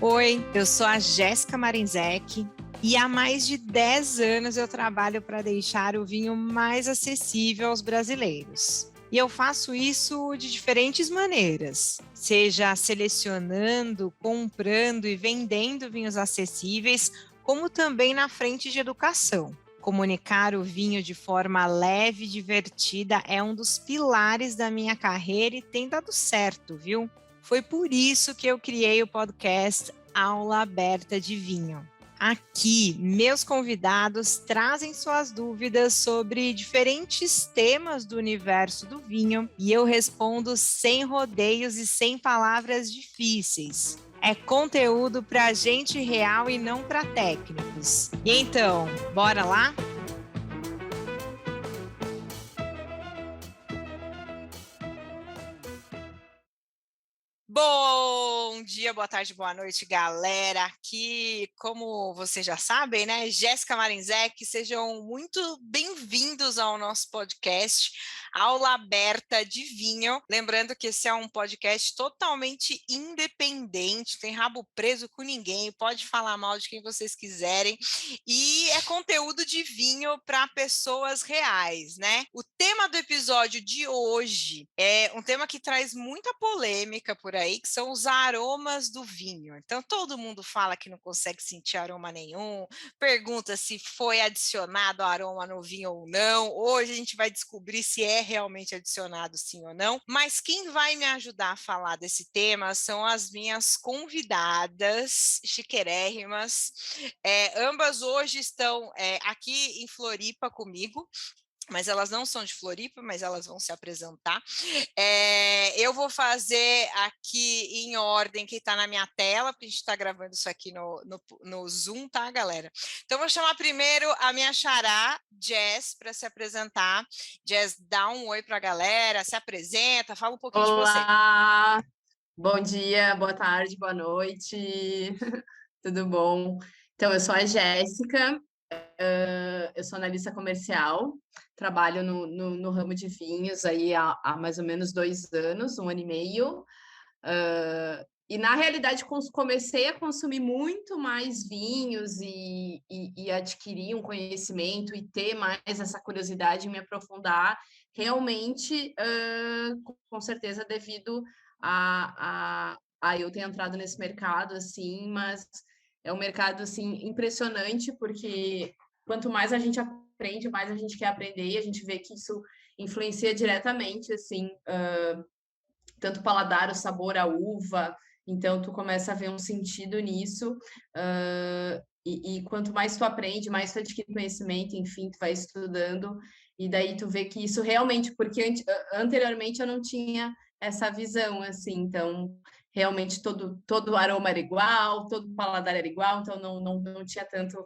Oi, eu sou a Jéssica Marinzec e há mais de 10 anos eu trabalho para deixar o vinho mais acessível aos brasileiros. E eu faço isso de diferentes maneiras, seja selecionando, comprando e vendendo vinhos acessíveis, como também na frente de educação. Comunicar o vinho de forma leve e divertida é um dos pilares da minha carreira e tem dado certo, viu? Foi por isso que eu criei o podcast Aula Aberta de Vinho. Aqui, meus convidados trazem suas dúvidas sobre diferentes temas do universo do vinho e eu respondo sem rodeios e sem palavras difíceis. É conteúdo para gente real e não para técnicos. E então, bora lá? Bom dia, boa tarde, boa noite, galera. Aqui, como vocês já sabem, né? Jéssica Marinzec, sejam muito bem-vindos ao nosso podcast Aula Aberta de Vinho. Lembrando que esse é um podcast totalmente independente, tem rabo preso com ninguém, pode falar mal de quem vocês quiserem e é conteúdo de vinho para pessoas reais, né? O tema do episódio de hoje é um tema que traz muita polêmica por aí, que são os aromas do vinho. Então, todo mundo fala que não consegue sentir aroma nenhum, pergunta se foi adicionado aroma no vinho ou não. Hoje a gente vai descobrir se é realmente adicionado sim ou não. Mas quem vai me ajudar a falar desse tema são as minhas convidadas chiquérrimas. Ambas hoje estão aqui em Floripa comigo. Mas elas não são de Floripa, mas elas vão se apresentar. Eu vou fazer aqui em ordem que está na minha tela, porque a gente está gravando isso aqui no Zoom, tá, galera? Então, vou chamar primeiro a minha xará, Jess, para se apresentar. Jess, dá um oi para a galera, se apresenta, fala um pouquinho de você. Olá, bom dia, boa tarde, boa noite, tudo bom? Então, eu sou a Jéssica, eu sou analista comercial, trabalho no ramo de vinhos aí há mais ou menos 2 anos, 1 ano e meio, e na realidade comecei a consumir muito mais vinhos e adquirir um conhecimento e ter mais essa curiosidade em me aprofundar, realmente, com certeza devido a eu ter entrado nesse mercado, assim, mas é um mercado, assim, impressionante, porque quanto mais a gente aprende, mais a gente quer aprender, e a gente vê que isso influencia diretamente, assim, tanto o paladar, o sabor, a uva, então tu começa a ver um sentido nisso, e quanto mais tu aprende, mais tu adquire conhecimento, enfim, tu vai estudando, e daí tu vê que isso realmente, porque anteriormente eu não tinha essa visão, assim, então realmente todo aroma era igual, todo paladar era igual, então não tinha tanto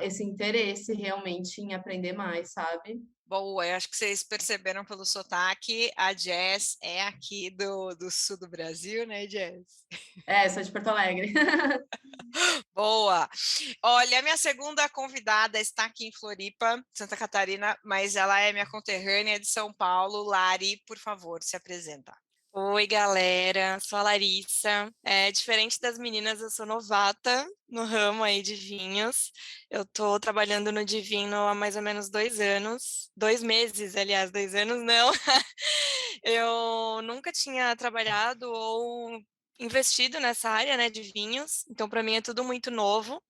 esse interesse realmente em aprender mais, sabe? Boa, eu acho que vocês perceberam pelo sotaque, a Jess é aqui do sul do Brasil, né, Jess? Sou de Porto Alegre. Boa! Olha, a minha segunda convidada está aqui em Floripa, Santa Catarina, mas ela é minha conterrânea de São Paulo. Lari, por favor, se apresenta. Oi, galera, sou a Larissa. Diferente das meninas, eu sou novata no ramo aí de vinhos. Eu tô trabalhando no Divino há mais ou menos 2 anos, 2 meses, aliás, 2 anos não. Eu nunca tinha trabalhado ou investido nessa área, né, de vinhos, então para mim é tudo muito novo,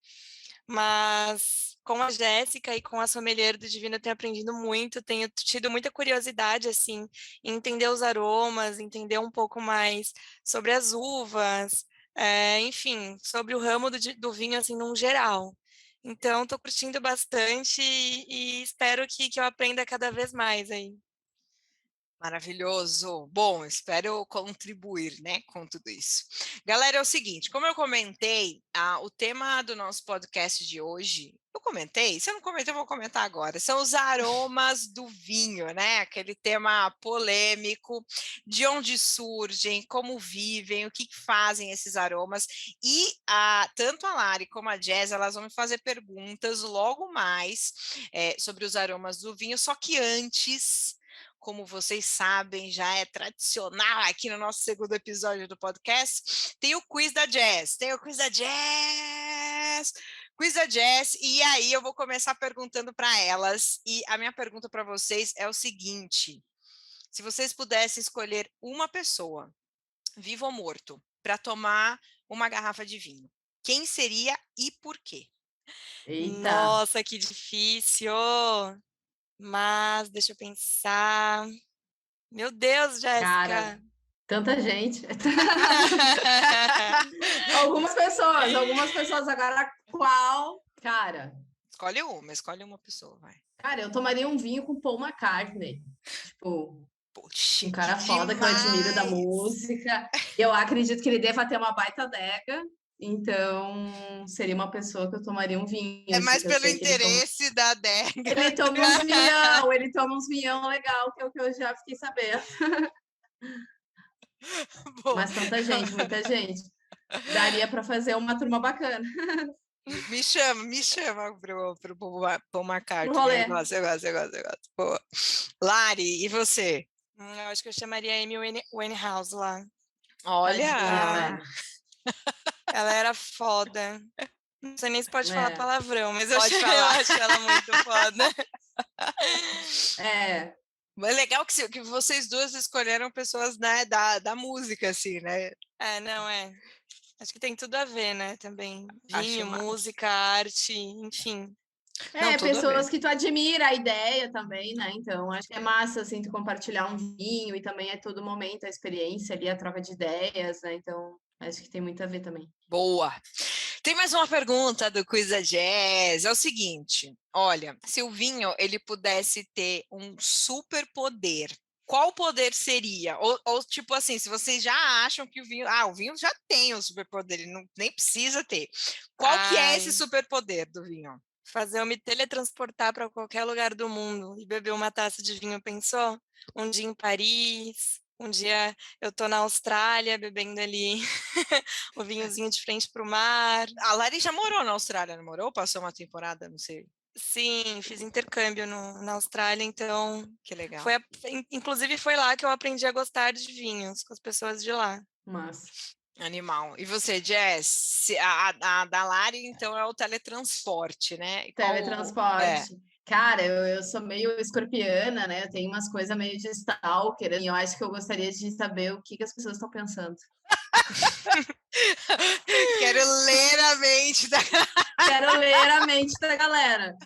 mas com a Jéssica e com a sommelier do Divino eu tenho aprendido muito, tenho tido muita curiosidade, assim, em entender os aromas, entender um pouco mais sobre as uvas, enfim, sobre o ramo do vinho, assim, num geral. Então, estou curtindo bastante e espero que eu aprenda cada vez mais aí. Maravilhoso. Bom, espero contribuir, né, com tudo isso. Galera, é o seguinte, como eu comentei, o tema do nosso podcast de hoje, eu comentei? Se eu não comentei, eu vou comentar agora. São os aromas do vinho, né? Aquele tema polêmico, de onde surgem, como vivem, o que fazem esses aromas. E tanto a Lari como a Jess, elas vão me fazer perguntas logo mais sobre os aromas do vinho, só que antes, como vocês sabem, já é tradicional aqui no nosso segundo episódio do podcast, tem o Quiz da Jazz. Quiz da Jazz, e aí eu vou começar perguntando para elas, e a minha pergunta para vocês é o seguinte: se vocês pudessem escolher uma pessoa, vivo ou morto, para tomar uma garrafa de vinho, quem seria e por quê? Eita, Nossa, que difícil! Mas deixa eu pensar. Meu Deus, cara, Jéssica! tanta gente. Algumas pessoas agora, qual? Escolhe uma pessoa, vai. Cara, eu tomaria um vinho com Paul McCartney. Tipo, Poxa, um que cara foda que eu admiro da demais! música. Eu acredito que ele deva ter uma baita adega. Então, seria uma pessoa que eu tomaria um vinho. É mais Eu pelo sei que interesse da adega. ele toma uns vinhão legal, que é o que eu já fiquei sabendo. Boa. Mas tanta gente, muita gente. Daria para fazer uma turma bacana. Me chama pro Paul McCartney. Pro rolê. Eu gosto. Boa. Lari, e você? Eu acho que eu chamaria a Amy Winehouse lá. Olha, Tadinha, Ela era foda. Não sei nem se pode falar É. palavrão, mas eu Pode acho, falar. eu acho ela muito foda. É, é legal que vocês duas escolheram pessoas, né, da música, assim, né? Não é. Acho que tem tudo a ver, né, também. Acho Vinho, massa. música, arte, enfim. Não, tudo a pessoas ver. que tu admira a ideia também, né? Então, acho que é massa, assim, tu compartilhar um vinho e também é todo momento a experiência ali, a troca de ideias, né? Então, acho que tem muito a ver também. Boa. Tem mais uma pergunta do Quiz da Jazz. É o seguinte, olha, se o vinho ele pudesse ter um superpoder, qual poder seria? Ou tipo assim, se vocês já acham que o vinho já tem um superpoder, ele nem precisa ter. Qual que é esse Ai, superpoder do vinho? fazer eu me teletransportar para qualquer lugar do mundo e beber uma taça de vinho, pensou? Um dia em Paris, um dia eu tô na Austrália bebendo ali o vinhozinho de frente para o mar. A Lari já morou na Austrália, não morou? Passou uma temporada, não sei. Sim, fiz intercâmbio na Austrália, então Que legal. inclusive foi lá que eu aprendi a gostar de vinhos com as pessoas de lá. Mas, Animal. E você, Jess? A da Lari, então, é o teletransporte, né? E teletransporte. Cara, eu sou meio escorpiana, né? Eu tenho umas coisas meio de stalker, assim, eu acho que eu gostaria de saber o que as pessoas estão pensando. Quero ler a mente da... Quero ler a mente da galera.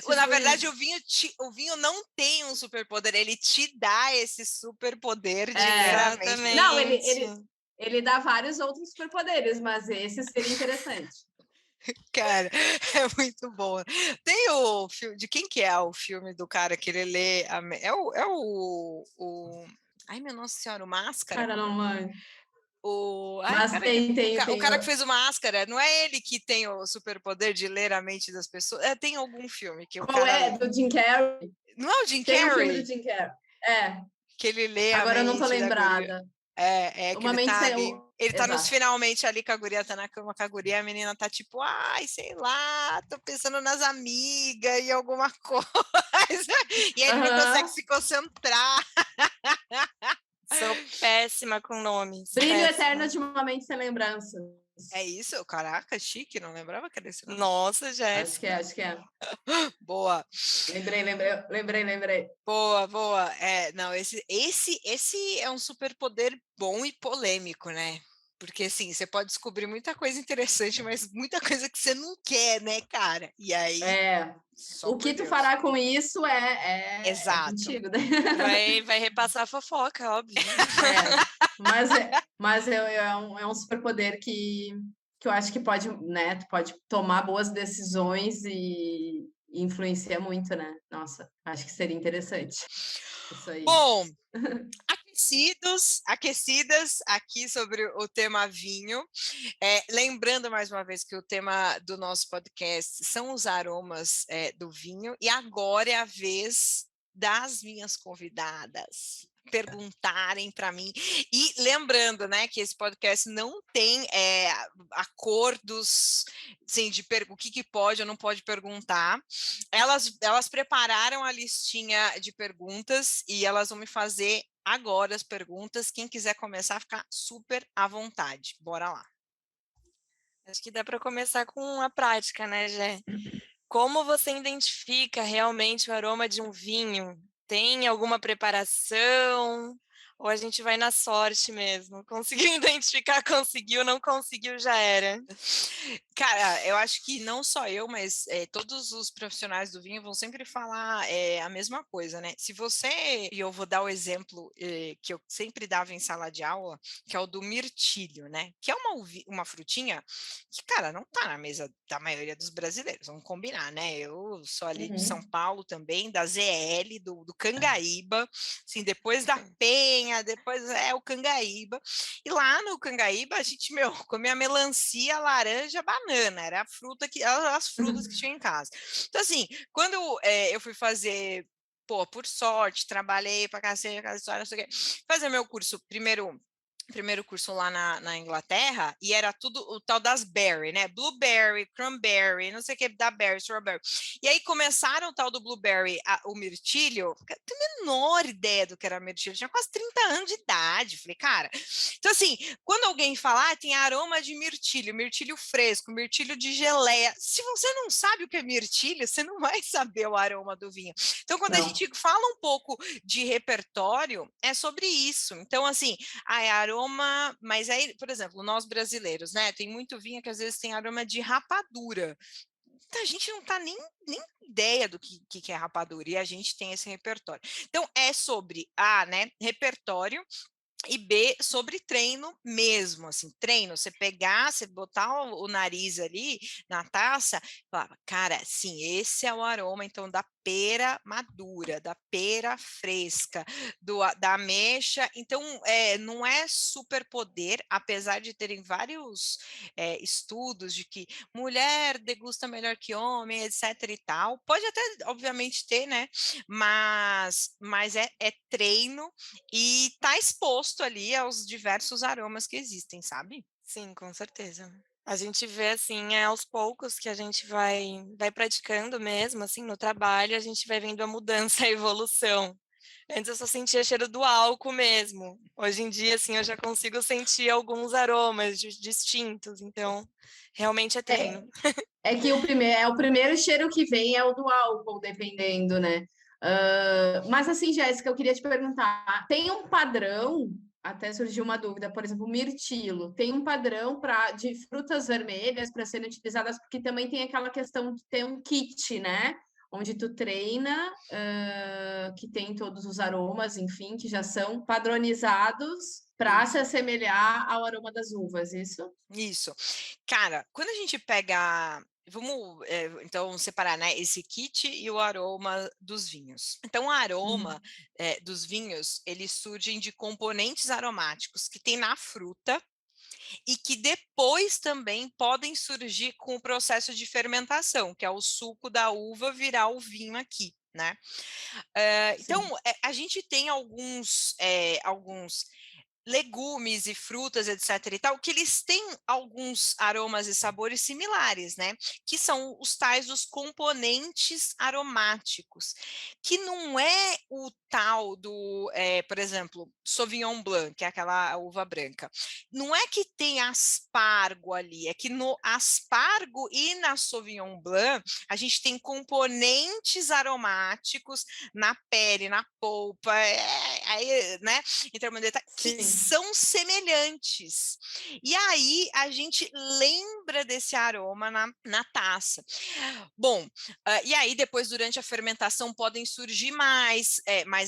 Na Tipo verdade, isso. o vinho não tem um superpoder, ele te dá esse superpoder de ler a mente. Exatamente. Não, ele dá vários outros superpoderes, mas esse seria interessante. Cara, é muito bom. Tem o filme, de quem que é o filme do cara que ele lê a... Ai, meu Nossa Senhora, o Máscara? Cara, não, mãe. Ai, Mas o cara que fez o Máscara, não é ele que tem o superpoder de ler a mente das pessoas? Tem algum filme que o Qual cara... é? Do Jim Carrey? Não é o Jim Tem um filme Carrey? do Jim Carrey. É. Que ele lê a Agora eu não tô mente da guria. lembrada. Que Uma ele mente tá sem... ali. Ele tá nos Exato. finalmente ali com a guria, tá na cama com a guria, a menina tá tipo, ai, sei lá, tô pensando nas amigas e alguma coisa. E ele não consegue se concentrar. Sou péssima com nomes. Brilho péssima. eterno de uma mente sem lembranças. É isso? Caraca, chique, não lembrava que era esse nome. Nossa, Jéssica. Acho que é. Boa. Lembrei. Boa. Não, esse é um superpoder bom e polêmico, né? Porque, assim, você pode descobrir muita coisa interessante, mas muita coisa que você não quer, né, cara? E aí... O que tu fará com isso Exato. contigo, né? Vai repassar a fofoca, óbvio. Mas é um superpoder que eu acho que pode, né? Tu pode tomar boas decisões e influencia muito, né? Nossa, acho que seria interessante. Isso aí. Bom, aquecidas aqui sobre o tema vinho. Lembrando mais uma vez que o tema do nosso podcast são os aromas do vinho, e agora é a vez das minhas convidadas. perguntarem para mim. E lembrando, né, que esse podcast não tem acordos, assim, de o que pode ou não pode perguntar. Elas prepararam a listinha de perguntas e elas vão me fazer agora as perguntas. Quem quiser começar, ficar super à vontade. Bora lá. Acho que dá para começar com a prática, né, Gé? Como você identifica realmente o aroma de um vinho? Tem alguma preparação? Ou a gente vai na sorte mesmo? Conseguiu identificar, conseguiu, não conseguiu, já era. Cara, eu acho que não só eu, mas todos os profissionais do vinho vão sempre falar a mesma coisa, né? Se você, e eu vou dar o exemplo que eu sempre dava em sala de aula, que é o do mirtilho, né? Que é uma frutinha que, cara, não tá na mesa da maioria dos brasileiros, vamos combinar, né? Eu sou ali de São Paulo também, da ZL, do Cangaíba, assim, depois da Penha, depois é o Cangaíba, e lá no Cangaíba a gente, comia melancia, laranja, banana, era a fruta as frutas que tinha em casa. Então, assim, quando eu fui fazer, por sorte, trabalhei pra cacete, aquela história, não sei o quê, fazer meu curso, primeiro curso lá na Inglaterra, e era tudo o tal das berry, né? Blueberry, cranberry, não sei o que, da berry, strawberry. E aí começaram o tal do blueberry, o mirtilho, eu não tenho a menor ideia do que era mirtilho, eu tinha quase 30 anos de idade. Falei, cara. Então, assim, quando alguém falar, tem aroma de mirtilho, mirtilho fresco, mirtilho de geleia. Se você não sabe o que é mirtilho, você não vai saber o aroma do vinho. Então, quando a gente fala um pouco de repertório, é sobre isso. Então, assim, aroma, mas aí, por exemplo, nós brasileiros, né, tem muito vinho que às vezes tem aroma de rapadura. A gente não tá nem ideia do que é rapadura, e a gente tem esse repertório. Então, é sobre né, repertório, e B, sobre treino mesmo, assim, treino, você pegar, você botar o nariz ali na taça, falar, cara, sim, esse é o aroma, então, da pera madura, da pera fresca, da ameixa. Então, não é superpoder, apesar de terem vários estudos de que mulher degusta melhor que homem, etc e tal, pode até, obviamente, ter, né, mas é treino e tá exposto ali aos diversos aromas que existem, sabe? Sim, com certeza. A gente vê, assim, aos poucos que a gente vai praticando mesmo, assim, no trabalho, a gente vai vendo a mudança, a evolução. Antes eu só sentia cheiro do álcool mesmo. Hoje em dia, assim, eu já consigo sentir alguns aromas distintos, então realmente é treino. É que o primeiro cheiro que vem é o do álcool, dependendo, né? Mas assim, Jéssica, eu queria te perguntar, tem um padrão, até surgiu uma dúvida, por exemplo, o mirtilo, tem um padrão de frutas vermelhas para serem utilizadas, porque também tem aquela questão de ter um kit, né? Onde tu treina, que tem todos os aromas, enfim, que já são padronizados para se assemelhar ao aroma das uvas, isso? Isso. Cara, quando a gente pega. Vamos, então, separar, né, esse kit e o aroma dos vinhos. Então, o aroma dos vinhos, eles surgem de componentes aromáticos que tem na fruta e que depois também podem surgir com o processo de fermentação, que é o suco da uva virar o vinho aqui, né? Então, a gente tem alguns legumes e frutas, etc e tal, que eles têm alguns aromas e sabores similares, né? Que são os tais dos componentes aromáticos, que não é o tal do, por exemplo, Sauvignon Blanc, que é aquela uva branca. Não é que tem aspargo ali, é que no aspargo e na Sauvignon Blanc a gente tem componentes aromáticos na pele, na polpa, né? Então, que são semelhantes. E aí a gente lembra desse aroma na taça. Bom, e aí depois durante a fermentação podem surgir mais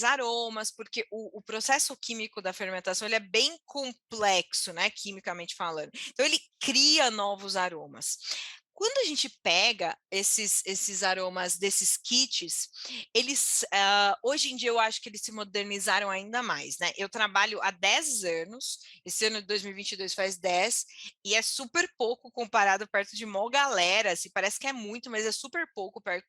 aromas, porque o processo químico da fermentação ele é bem complexo, né, quimicamente falando. Então ele cria novos aromas. quando a gente pega esses aromas desses kits, eles, hoje em dia eu acho que eles se modernizaram ainda mais, né? Eu trabalho há 10 anos, esse ano de 2022 faz 10, e é super pouco comparado perto de mó galera, assim, parece que é muito, mas é super pouco perto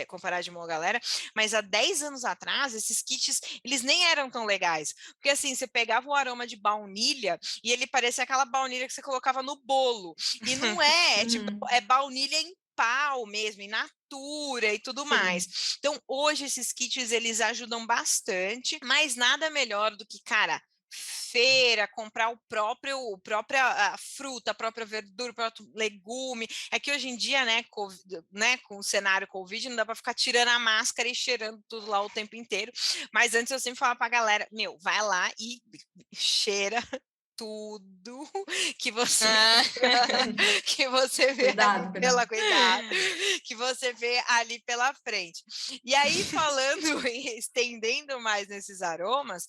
comparado de mó galera, mas há 10 anos atrás, esses kits, eles nem eram tão legais, porque assim, você pegava o aroma de baunilha e ele parecia aquela baunilha que você colocava no bolo, e não é tipo, é baunilha em pau mesmo, in natura e tudo mais. Então, hoje esses kits, eles ajudam bastante, mas nada melhor do que, cara, feira, comprar a própria fruta, a própria verdura, o próprio legume. É que hoje em dia, né, com o cenário Covid, não dá para ficar tirando a máscara e cheirando tudo lá o tempo inteiro. Mas antes eu sempre falava para a galera, vai lá e cheira tudo que você que você vê Cuidado. cuidado, que você vê ali pela frente. E aí, falando e estendendo mais nesses aromas,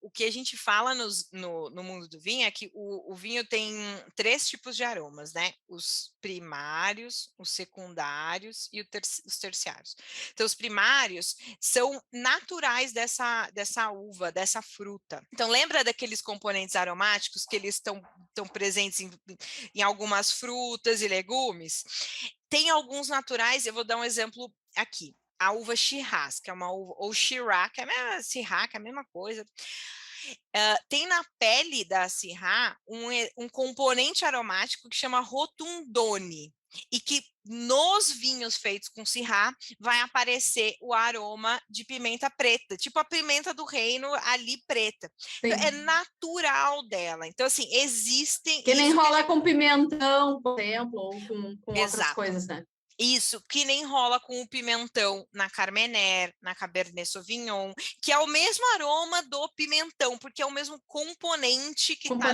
o que a gente fala no mundo do vinho é que o vinho tem 3 tipos de aromas, né? Os primários, os secundários e os terciários. Então, os primários são naturais dessa uva, dessa fruta. Então, lembra daqueles componentes aromáticos que eles estão presentes em algumas frutas e legumes? Tem alguns naturais, eu vou dar um exemplo aqui. A uva Shiraz, que é uma uva, ou Shiraz, que é a mesma coisa. Tem na pele da Syrah um componente aromático que chama rotundone, e que nos vinhos feitos com Syrah vai aparecer o aroma de pimenta preta, tipo a pimenta do reino ali preta. Então, é natural dela. Então, assim, existem... Que nem rola com pimentão, por exemplo, ou com outras coisas, né? Isso, que nem rola com o pimentão na Carmener, na Cabernet Sauvignon, que é o mesmo aroma do pimentão, porque é o mesmo componente que está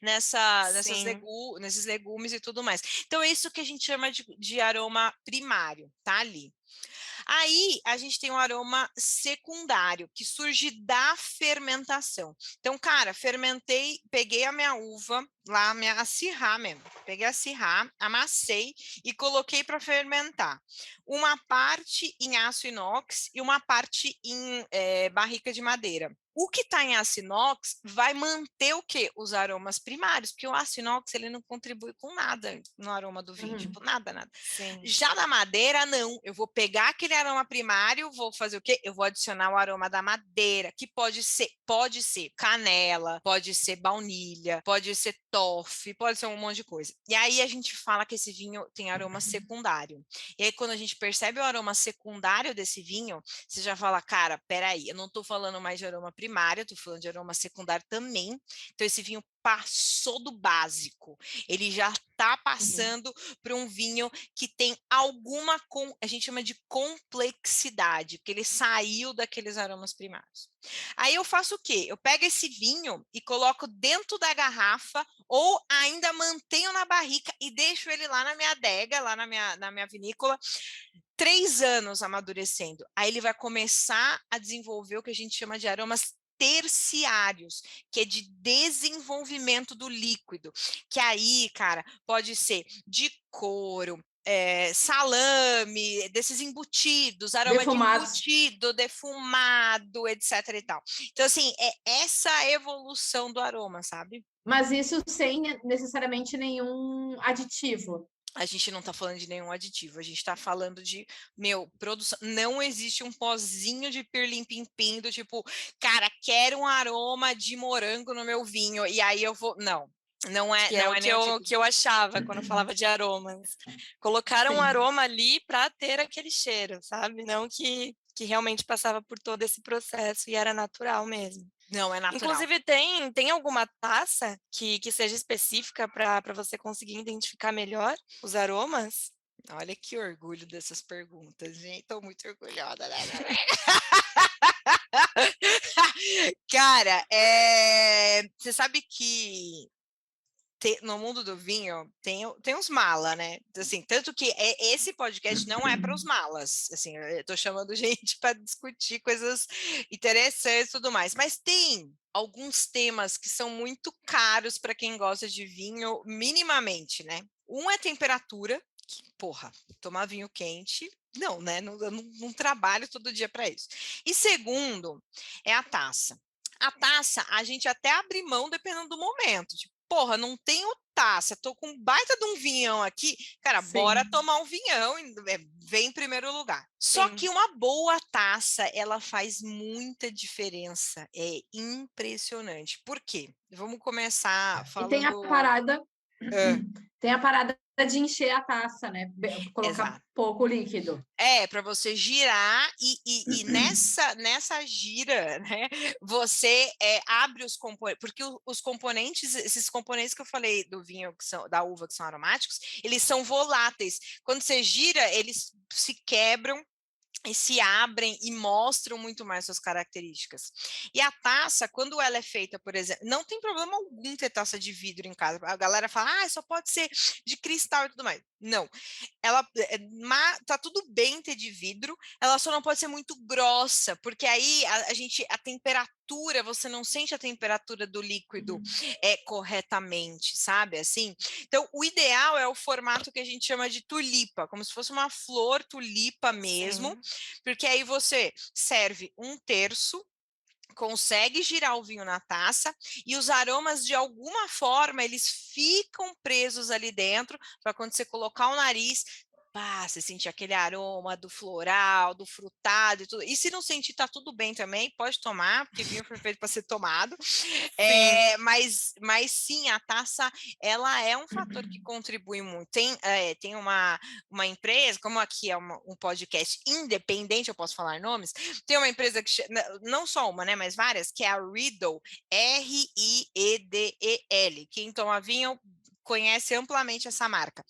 nesses legumes e tudo mais. Então, é isso que a gente chama de aroma primário, tá ali. Aí, a gente tem um aroma secundário, que surge da fermentação. Então, cara, fermentei, peguei a minha uva, lá a Syrah mesmo, peguei a Syrah, amassei e coloquei para fermentar. Uma parte em aço inox e uma parte em barrica de madeira. O que está em aço inox vai manter o quê? Os aromas primários, porque o aço inox ele não contribui com nada no aroma do vinho, tipo nada. Sim. Já na madeira, não. Eu vou pegar aquele aroma primário, vou fazer o quê? Eu vou adicionar o aroma da madeira, que pode ser canela, pode ser baunilha, pode ser toffee, pode ser um monte de coisa. E aí a gente fala que esse vinho tem aroma secundário. E aí quando a gente percebe o aroma secundário desse vinho, você já fala, cara, peraí, eu não estou falando mais de aroma primário, estou falando de aroma secundário também. Então esse vinho passou do básico, ele já está passando para um vinho que tem alguma, a gente chama de complexidade, porque ele saiu daqueles aromas primários. Aí eu faço o quê? Eu pego esse vinho e coloco dentro da garrafa ou ainda mantenho na barrica e deixo ele lá na minha adega, lá na minha vinícola, 3 anos amadurecendo. Aí ele vai começar a desenvolver o que a gente chama de aromas terciários, que é de desenvolvimento do líquido, que aí, cara, pode ser de couro, salame, desses embutidos, aroma Defumados. de embutido, defumado, etc. e tal. Então, assim, é essa evolução do aroma, sabe? Mas isso sem necessariamente nenhum aditivo. A gente não está falando de nenhum aditivo, a gente está falando de, produção. Não existe um pozinho de pirlim-pim-pim do tipo, cara, quero um aroma de morango no meu vinho, e aí eu vou... Não é, que é o que eu achava quando falava de aromas. Colocaram um aroma ali para ter aquele cheiro, sabe? Não que realmente passava por todo esse processo e era natural mesmo. Não, é natural. Inclusive, tem alguma taça que seja específica para você conseguir identificar melhor os aromas? Olha que orgulho dessas perguntas, gente. Estou muito orgulhosa. Né? Cara, você sabe que no mundo do vinho tem uns mala, né? Assim, tanto que esse podcast não é para os malas. Assim, eu tô chamando gente para discutir coisas interessantes e tudo mais. Mas tem alguns temas que são muito caros para quem gosta de vinho, minimamente, né? Um é temperatura, que, porra, tomar vinho quente, não, né? Eu não trabalho todo dia para isso. E segundo, é a taça. A taça, a gente até abre mão dependendo do momento. Tipo, porra, não tenho taça, tô com um baita de um vinhão aqui. Cara, bora Sim, tomar um vinhão, vem em primeiro lugar. Só Sim. que uma boa taça, ela faz muita diferença. É impressionante. Por quê? Vamos começar e tem a falando. parada, Ah, tem a parada de encher a taça, né? Colocar exato. pouco líquido. É, para você girar e nessa gira, né, você abre os componentes, porque os componentes, esses componentes que eu falei do vinho, que são, da uva, que são aromáticos, eles são voláteis. Quando você gira, eles se quebram e se abrem e mostram muito mais suas características. E a taça, quando ela é feita, por exemplo, não tem problema algum ter taça de vidro em casa. A galera fala, só pode ser de cristal e tudo mais. Não, ela tá tudo bem ter de vidro, ela só não pode ser muito grossa, porque aí a temperatura, você não sente a temperatura do líquido corretamente, sabe? Assim, então o ideal é o formato que a gente chama de tulipa, como se fosse uma flor tulipa mesmo, Sim. porque aí você serve um terço, consegue girar o vinho na taça e os aromas de alguma forma eles ficam presos ali dentro para quando você colocar o nariz, você sentir aquele aroma do floral, do frutado e tudo. E se não sentir, tá tudo bem também, pode tomar, porque vinho foi feito para ser tomado. Sim. Mas sim, a taça ela é um fator que contribui muito. Tem uma empresa, como aqui é um podcast independente, eu posso falar nomes, tem uma empresa que não só uma, né, mas várias, que é a Riedel, Riedel. Quem toma vinho conhece amplamente essa marca.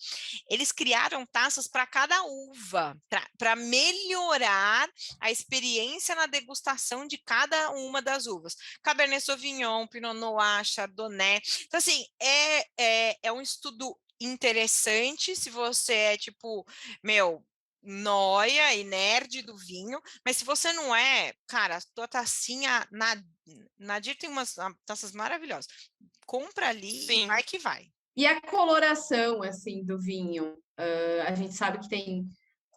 Eles criaram taças para cada uva, para melhorar a experiência na degustação de cada uma das uvas. Cabernet Sauvignon, Pinot Noir, Chardonnay. Então, assim, é um estudo interessante se você é tipo, noia e nerd do vinho, mas se você não é, cara, a tua tacinha Nadir tem umas taças maravilhosas. Compra ali e Sim. vai que vai. E a coloração, assim, do vinho? A gente sabe que tem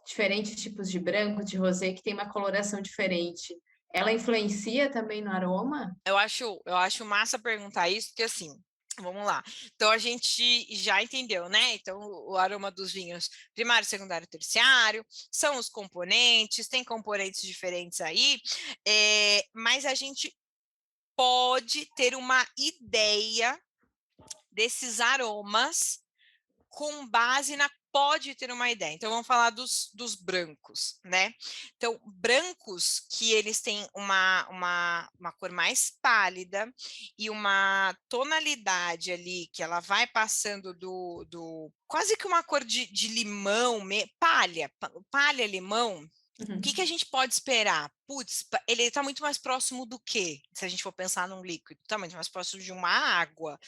diferentes tipos de branco, de rosé, que tem uma coloração diferente. Ela influencia também no aroma? Eu acho massa perguntar isso, porque assim, vamos lá. Então a gente já entendeu, né? Então o aroma dos vinhos primário, secundário, terciário, são os componentes, tem componentes diferentes aí, mas a gente pode ter uma ideia desses aromas com base na pode ter uma ideia. Então, vamos falar dos brancos, né? Então, brancos que eles têm uma cor mais pálida e uma tonalidade ali que ela vai passando do quase que uma cor de limão, palha limão. O que a gente pode esperar? Putz, ele está muito mais próximo do quê? Se a gente for pensar num líquido, está muito mais próximo de uma água,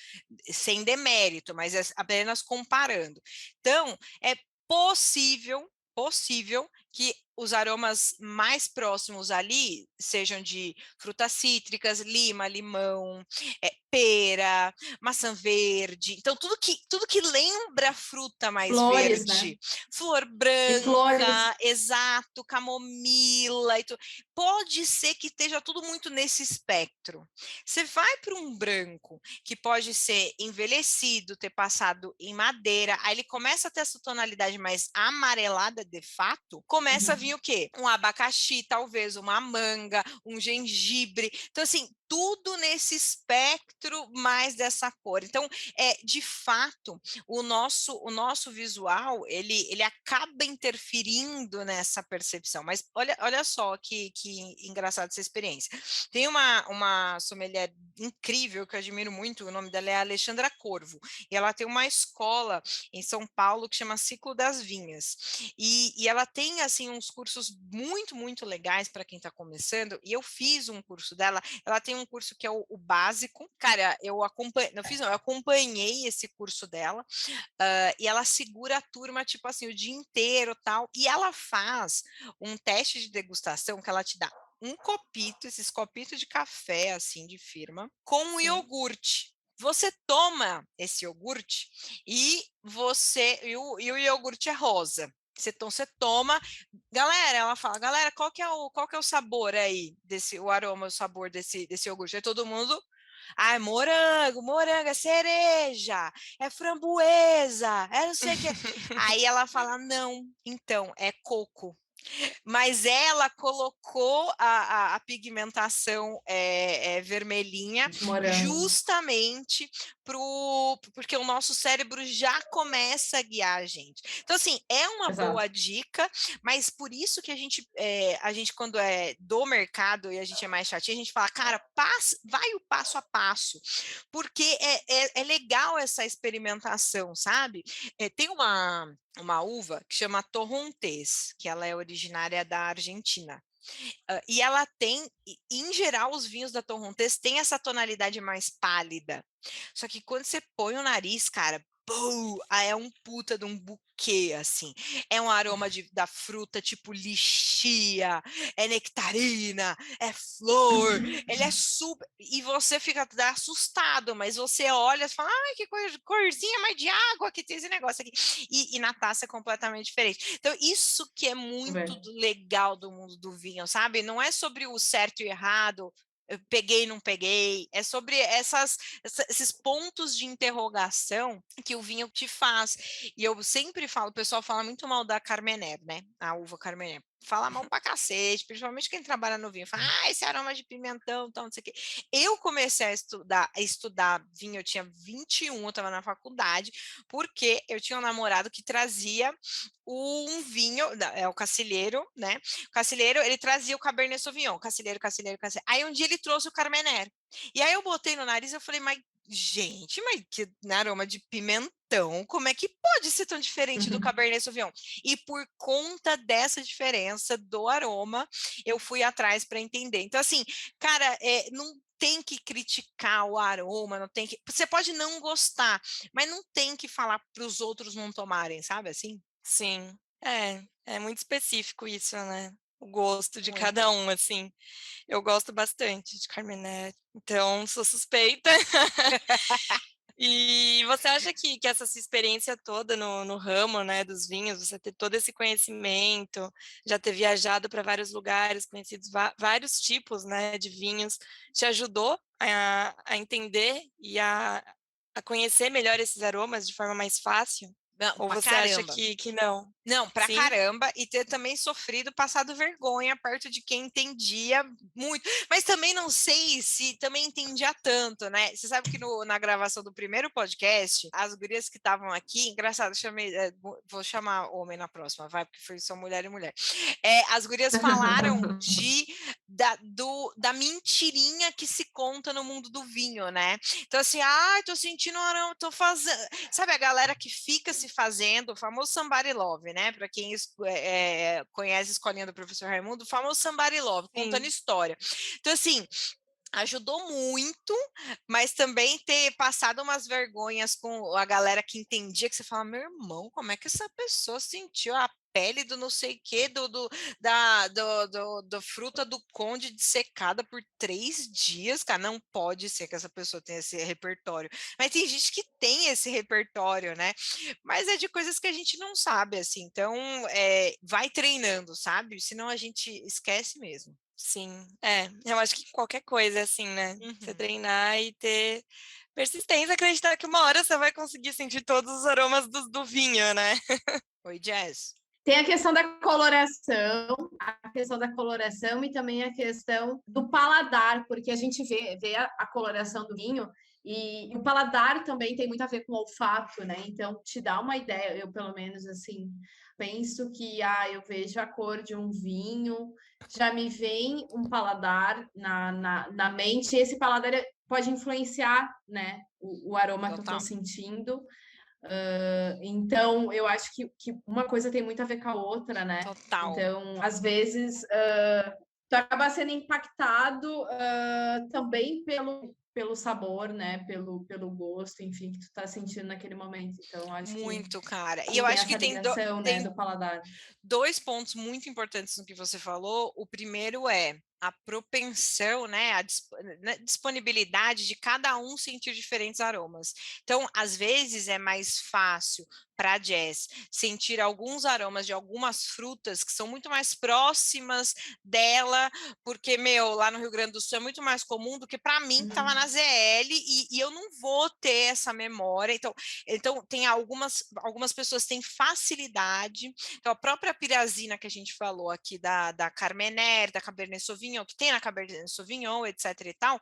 sem demérito, mas apenas comparando. Então, é possível que os aromas mais próximos ali sejam de frutas cítricas, lima, limão, pera, maçã verde. Então, tudo que lembra fruta mais Flores, né? verde, flor E flores. branca, exato, camomila e tudo. Pode ser que esteja tudo muito nesse espectro. Você vai para um branco que pode ser envelhecido, ter passado em madeira, aí ele começa a ter essa tonalidade mais amarelada de fato, começa a vir o quê? Um abacaxi, talvez, uma manga, um gengibre. Então, assim, tudo nesse espectro mais dessa cor. Então, de fato, o nosso visual, ele acaba interferindo nessa percepção. Mas olha só que engraçada essa experiência. Tem uma sommelier incrível que eu admiro muito, o nome dela é Alexandra Corvo, e ela tem uma escola em São Paulo que chama Ciclo das Vinhas, e ela tem, assim, uns cursos muito, muito legais para quem está começando, e eu fiz um curso dela, ela tem um curso que é o básico, cara, eu acompanhei esse curso dela, e ela segura a turma, tipo assim, o dia inteiro, tal, e ela faz um teste de degustação que ela te dá um copito, esses copitos de café, assim, de firma, com um Sim. iogurte. Você toma esse iogurte e o iogurte é rosa. Então você toma, galera, ela fala, galera, qual que é o sabor aí o aroma, o sabor desse iogurte? Aí todo mundo, é morango, é cereja, é framboesa, é não sei o que. Aí ela fala, não, então é coco. Mas ela colocou a pigmentação vermelhinha De morango. justamente porque o nosso cérebro já começa a guiar a gente. Então, assim, é uma boa Exato. dica, mas por isso que a gente quando é do mercado e a gente é mais chatinho, a gente fala, cara, vai o passo a passo, porque é legal essa experimentação, sabe? Tem uma uva que chama Torrontés, que ela é originária da Argentina. E ela tem, em geral, os vinhos da Torrontés têm essa tonalidade mais pálida. Só que quando você põe o nariz, cara, é um puta de um buquê, assim. É um aroma da fruta, tipo lixia, é nectarina, é flor, ele é super... E você fica assustado, mas você olha e fala, ai, que corzinha mais de água que tem esse negócio aqui. E na taça é completamente diferente. Então, isso que é muito legal do mundo do vinho, sabe? Não é sobre o certo e errado, eu peguei, não peguei, é sobre esses pontos de interrogação que o vinho te faz. E eu sempre falo, o pessoal fala muito mal da Carmenère, né? A uva Carmenère. Fala mal pra cacete, principalmente quem trabalha no vinho. Fala, esse aroma de pimentão, tal, não sei o quê. Eu comecei a estudar vinho, eu tinha 21, eu estava na faculdade, porque eu tinha um namorado que trazia um vinho, é o Cacilheiro, né? O Cacilheiro, ele trazia o Cabernet Sauvignon, Cacilheiro. Aí um dia ele trouxe o Carmenère. E aí eu botei no nariz e eu falei, mas gente, mas que aroma de pimentão, como é que pode ser tão diferente do Cabernet Sauvignon? E por conta dessa diferença do aroma, eu fui atrás para entender. Então, assim, cara, não tem que criticar o aroma, não tem que. Você pode não gostar, mas não tem que falar para os outros não tomarem, sabe assim? Sim, é muito específico isso, né? O gosto de Muito. cada um, assim. Eu gosto bastante de Carmenère, então sou suspeita. E você acha que essa sua experiência toda no ramo, né, dos vinhos, você ter todo esse conhecimento, já ter viajado para vários lugares, conhecido vários tipos, né, de vinhos, te ajudou a entender e a conhecer melhor esses aromas de forma mais fácil? Não, Ou pra você acha caramba. que não? Não, pra Sim? caramba, e ter também sofrido, passado vergonha perto de quem entendia muito. Mas também não sei se também entendia tanto, né? Você sabe que na gravação do primeiro podcast, as gurias que estavam aqui, engraçado, vou chamar homem na próxima, vai, porque foi só mulher e mulher. As gurias falaram da mentirinha que se conta no mundo do vinho, né? Então, assim, tô sentindo aroma, tô fazendo. Sabe a galera que fica se fazendo, o famoso somebody love, né? Para quem conhece a escolinha do professor Raimundo, o famoso somebody love, contando Sim. história. Então, assim, ajudou muito, mas também ter passado umas vergonhas com a galera que entendia, que você fala, meu irmão, como é que essa pessoa sentiu a pele do não sei o que, do fruta do conde dissecada por 3 dias, cara, não pode ser que essa pessoa tenha esse repertório, mas tem gente que tem esse repertório, né, mas é de coisas que a gente não sabe, assim, então vai treinando, sabe, senão a gente esquece mesmo. Sim, eu acho que qualquer coisa é assim, né? Você Uhum. treinar e ter persistência, acreditar que uma hora você vai conseguir sentir todos os aromas do vinho, né? Oi, Jazz. Tem a questão da coloração e também a questão do paladar, porque a gente vê a coloração do vinho e o paladar também tem muito a ver com o olfato, né? Então, te dá uma ideia, eu pelo menos assim, penso que eu vejo a cor de um vinho, já me vem um paladar na mente, e esse paladar pode influenciar, né, o aroma que eu estou Total. sentindo. Então, eu acho que uma coisa tem muito a ver com a outra, né? Total. Então, às vezes, tu acaba sendo impactado também pelo sabor, né? Pelo gosto, enfim, que tu tá sentindo naquele momento. Então, acho Muito, cara. E que eu tem acho que essa ligação, né, tem do paladar. 2 pontos muito importantes no que você falou. O primeiro é a propensão, né, disponibilidade de cada um sentir diferentes aromas. Então, às vezes é mais fácil para a Jess sentir alguns aromas de algumas frutas que são muito mais próximas dela, porque, lá no Rio Grande do Sul é muito mais comum do que para mim, que estava na ZL, e eu não vou ter essa memória. Então tem algumas pessoas têm facilidade. Então, a própria pirazina que a gente falou aqui da Carmener, da Cabernet Sauvignon, que tem na Cabernet Sauvignon, etc e tal,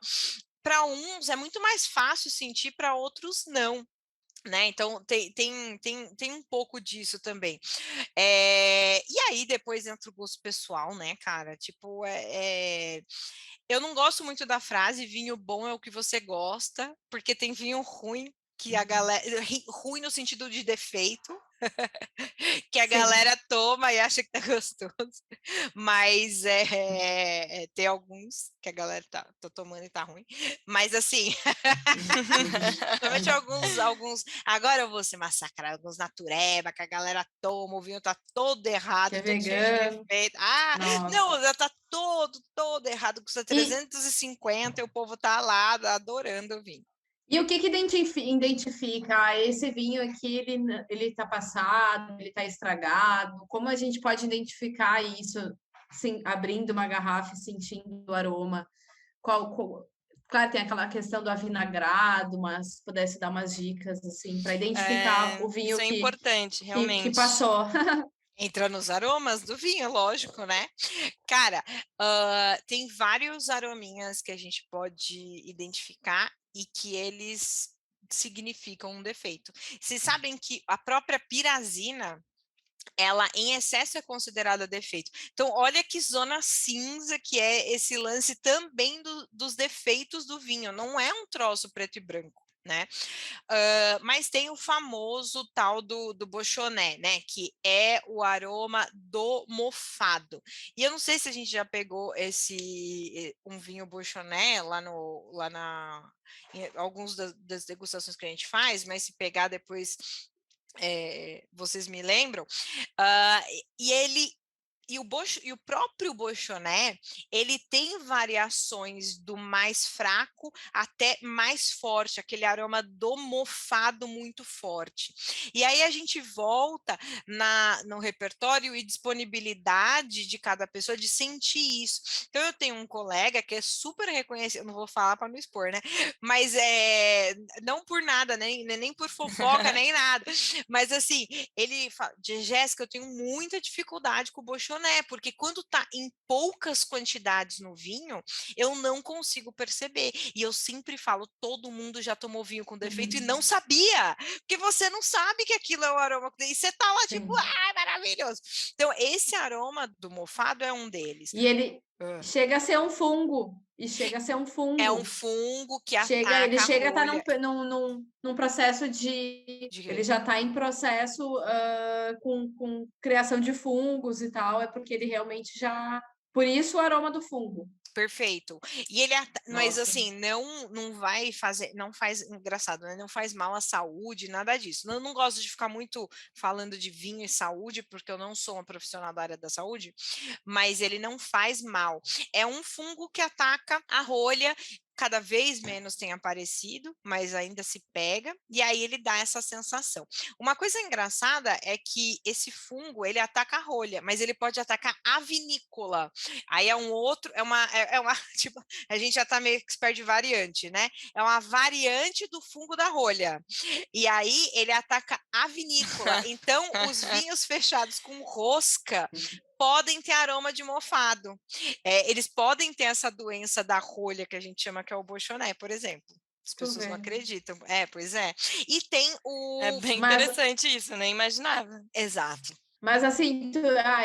para uns é muito mais fácil sentir, para outros não. Né? Então, tem um pouco disso também. E aí, depois entra o gosto pessoal, né, cara? Tipo, eu não gosto muito da frase vinho bom é o que você gosta, porque tem vinho ruim, que a galera. Ruim no sentido de defeito, que a Sim. galera toma e acha que tá gostoso. Mas tem alguns que a galera tá tomando e tá ruim. Mas assim, somente alguns. Agora eu vou ser massacrado, alguns natureba, que a galera toma, o vinho tá todo errado, Que é todo cheio de vegano. defeito. Nossa. Não, já tá todo errado, custa 350 e o povo tá lá adorando o vinho. E o que identifica esse vinho aqui, ele tá passado, ele tá estragado? Como a gente pode identificar isso, assim, abrindo uma garrafa e sentindo o aroma? Claro, tem aquela questão do avinagrado, mas se pudesse dar umas dicas, assim, para identificar o vinho isso é importante, que realmente. passou. Entra nos aromas do vinho, lógico, né? Cara, tem vários arominhas que a gente pode identificar e que eles significam um defeito. Vocês sabem que a própria pirazina, ela em excesso é considerada defeito. Então, olha que zona cinza que é esse lance também dos defeitos do vinho. Não é um troço preto e branco, né? Mas tem o famoso tal do Beauchonais, né? Que é o aroma do mofado. E eu não sei se a gente já pegou um vinho Beauchonais em alguns das degustações que a gente faz, mas se pegar depois vocês me lembram, e o próprio Beauchonais, ele tem variações do mais fraco até mais forte, aquele aroma do mofado muito forte. E aí a gente volta no repertório e disponibilidade de cada pessoa de sentir isso. Então eu tenho um colega que é super reconhecido, não vou falar para não expor, né? Mas não por nada, nem por fofoca, nem nada. Mas assim, ele fala, Jéssica, eu tenho muita dificuldade com o Beauchonais, porque quando tá em poucas quantidades no vinho, eu não consigo perceber. E eu sempre falo, todo mundo já tomou vinho com defeito e não sabia, porque você não sabe que aquilo é o aroma, e você tá lá tipo, maravilhoso. Então, esse aroma do mofado é um deles. E ele chega a ser um fungo. É um fungo que Ele chega a estar num processo ele já está em processo com criação de fungos e tal, é porque ele realmente já. Por isso o aroma do fungo. Perfeito. E mas assim, não vai fazer, não faz, engraçado, né? Não faz mal à saúde, nada disso. Eu não gosto de ficar muito falando de vinho e saúde, porque eu não sou uma profissional da área da saúde, mas ele não faz mal. É um fungo que ataca a rolha, cada vez menos tem aparecido, mas ainda se pega, e aí ele dá essa sensação. Uma coisa engraçada é que esse fungo, ele ataca a rolha, mas ele pode atacar a vinícola. Aí tipo, a gente já tá meio expert de variante, né? É uma variante do fungo da rolha. E aí ele ataca a vinícola. Então, os vinhos fechados com rosca podem ter aroma de mofado. Eles podem ter essa doença da rolha, que a gente chama que é o Beauchonais, por exemplo. As pessoas não acreditam. Pois é. E tem o... É bem interessante isso, nem imaginava. Exato. Mas assim,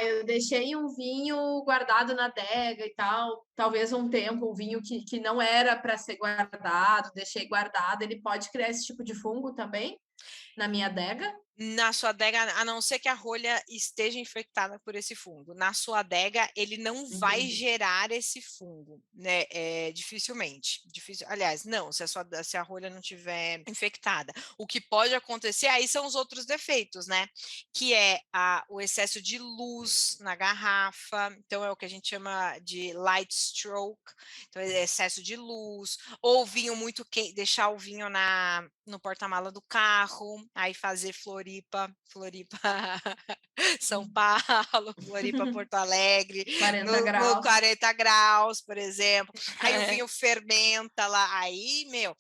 eu deixei um vinho guardado na adega e tal, talvez um tempo, um vinho que não era para ser guardado, deixei guardado, ele pode criar esse tipo de fungo também? na minha adega? Na sua adega, a não ser que a rolha esteja infectada por esse fungo. Na sua adega, ele não vai Entendi. gerar esse fungo, né? Dificilmente. Aliás, não, se a rolha não estiver infectada. O que pode acontecer aí são os outros defeitos, né? Que é o excesso de luz na garrafa. Então, é o que a gente chama de light stroke. Então, é excesso de luz. Ou vinho muito quente, deixar o vinho no porta-mala do carro, aí fazer Floripa, São Paulo, Floripa, Porto Alegre, 40 no graus. 40 graus, por exemplo. Aí o É. vinho fermenta lá, aí, meu.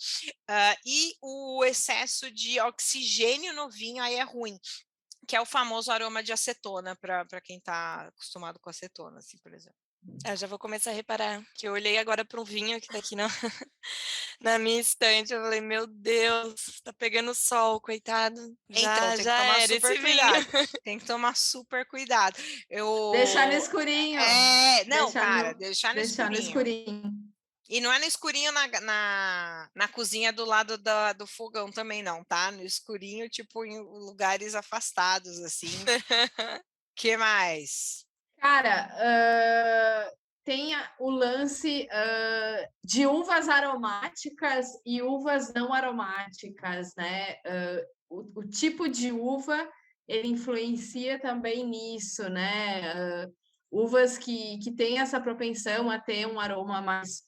E o excesso de oxigênio no vinho aí é ruim, que é o famoso aroma de acetona, para quem está acostumado com acetona, assim, por exemplo. Eu já vou começar a reparar, que eu olhei agora para um vinho que está aqui na minha estante, eu falei, meu Deus, tá pegando sol, coitado. Então, Já, tem que já tomar era super esse vinho. cuidado. Tem que tomar super cuidado. Deixar no escurinho. Não, cara, deixar no Deixar no escurinho. escurinho. E não é no escurinho na cozinha do lado do fogão também, não, tá? No escurinho, tipo, em lugares afastados, assim. Que mais? Cara, tem o lance de uvas aromáticas e uvas não aromáticas, né? O tipo de uva, ele influencia também nisso, né? Uvas que têm essa propensão a ter um aroma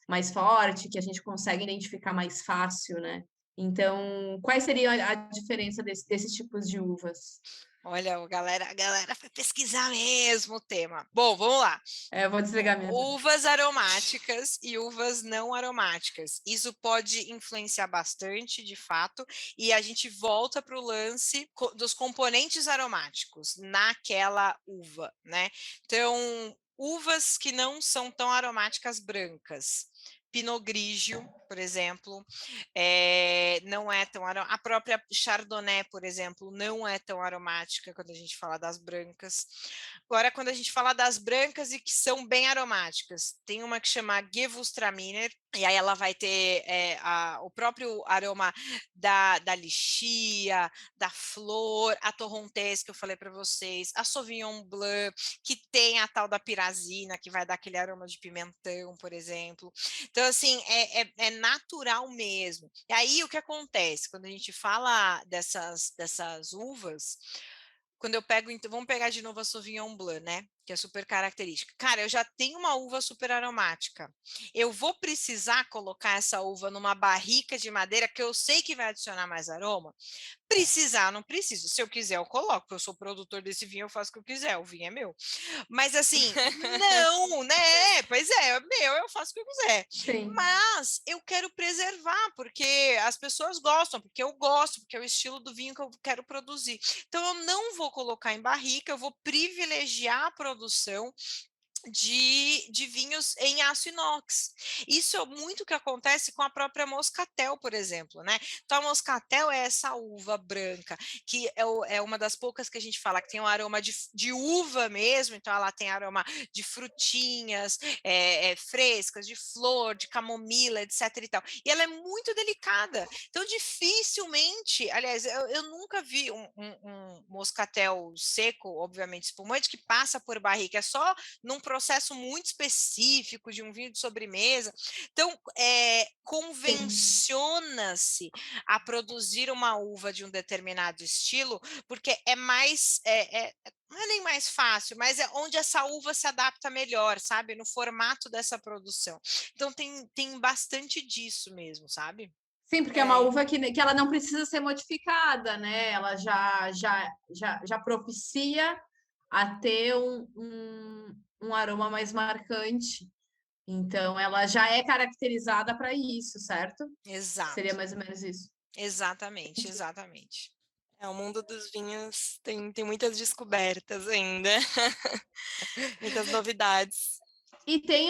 mais forte, que a gente consegue identificar mais fácil, né? Então, quais seriam a diferença desses tipos de uvas? Olha, a galera foi pesquisar mesmo o tema. Bom, vamos lá. Eu vou desligar minha. Uvas aromáticas e uvas não aromáticas. Isso pode influenciar bastante, de fato, e a gente volta para o lance dos componentes aromáticos naquela uva, né? Então, uvas que não são tão aromáticas brancas. Pinot Grigio, por exemplo, não é tão aromática. A própria Chardonnay, por exemplo, não é tão aromática quando a gente fala das brancas. Agora, quando a gente fala das brancas e que são bem aromáticas, tem uma que chama Gewürztraminer, e aí ela vai ter o próprio aroma da lichia, da flor, a Torrontés, que eu falei para vocês, a Sauvignon Blanc, que tem a tal da pirazina, que vai dar aquele aroma de pimentão, por exemplo. Então, assim, é natural mesmo. E aí, o que acontece? Quando a gente fala dessas uvas, quando eu pego, então, vamos pegar de novo a Sauvignon Blanc, né? Que é super característica. Cara, eu já tenho uma uva super aromática. Eu vou precisar colocar essa uva numa barrica de madeira que eu sei que vai adicionar mais aroma? Precisar, não preciso. Se eu quiser, eu coloco. Eu sou produtor desse vinho, eu faço o que eu quiser. O vinho é meu. Mas assim, não, né? Pois é meu, eu faço o que eu quiser. Sim. Mas eu quero preservar, porque as pessoas gostam, porque eu gosto, porque é o estilo do vinho que eu quero produzir. Então, eu não vou colocar em barrica, eu vou privilegiar a produção de vinhos em aço inox. Isso é muito que acontece com a própria Moscatel, por exemplo, né? Então, a Moscatel é essa uva branca, que é uma das poucas que a gente fala que tem um aroma de uva mesmo, então ela tem aroma de frutinhas frescas, de flor, de camomila, etc. e tal. E ela é muito delicada. Então, dificilmente, aliás, eu nunca vi um Moscatel seco, obviamente espumante, que passa por barrica, é só num processo muito específico de um vinho de sobremesa. Então, convenciona-se a produzir uma uva de um determinado estilo, porque é mais, não é nem mais fácil, mas é onde essa uva se adapta melhor, sabe? No formato dessa produção. Então, tem bastante disso mesmo, sabe? Sim, porque é uma uva que ela não precisa ser modificada, né? Ela já propicia a ter um aroma mais marcante. Então, ela já é caracterizada para isso, certo? Seria Exato. mais ou menos isso. Exatamente, exatamente. O mundo dos vinhos tem muitas descobertas ainda, muitas novidades. E tem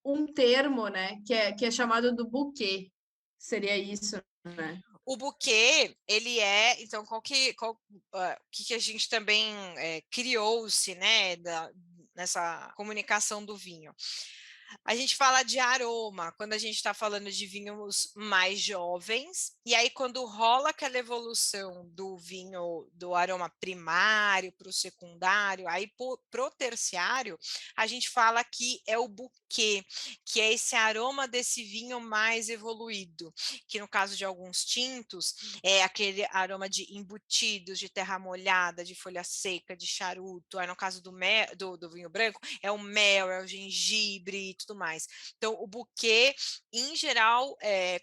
um termo, né, que é chamado do buquê. Seria isso, né? O buquê, ele é, então, o que a gente também criou-se, né, nessa comunicação do vinho? A gente fala de aroma quando a gente está falando de vinhos mais jovens, e aí quando rola aquela evolução do vinho, do aroma primário para o secundário, aí para o terciário, a gente fala que é o bouquet, que é esse aroma desse vinho mais evoluído, que no caso de alguns tintos, é aquele aroma de embutidos, de terra molhada, de folha seca, de charuto, aí no caso do vinho branco, é o mel, é o gengibre e tudo mais. Então, o buquê, em geral,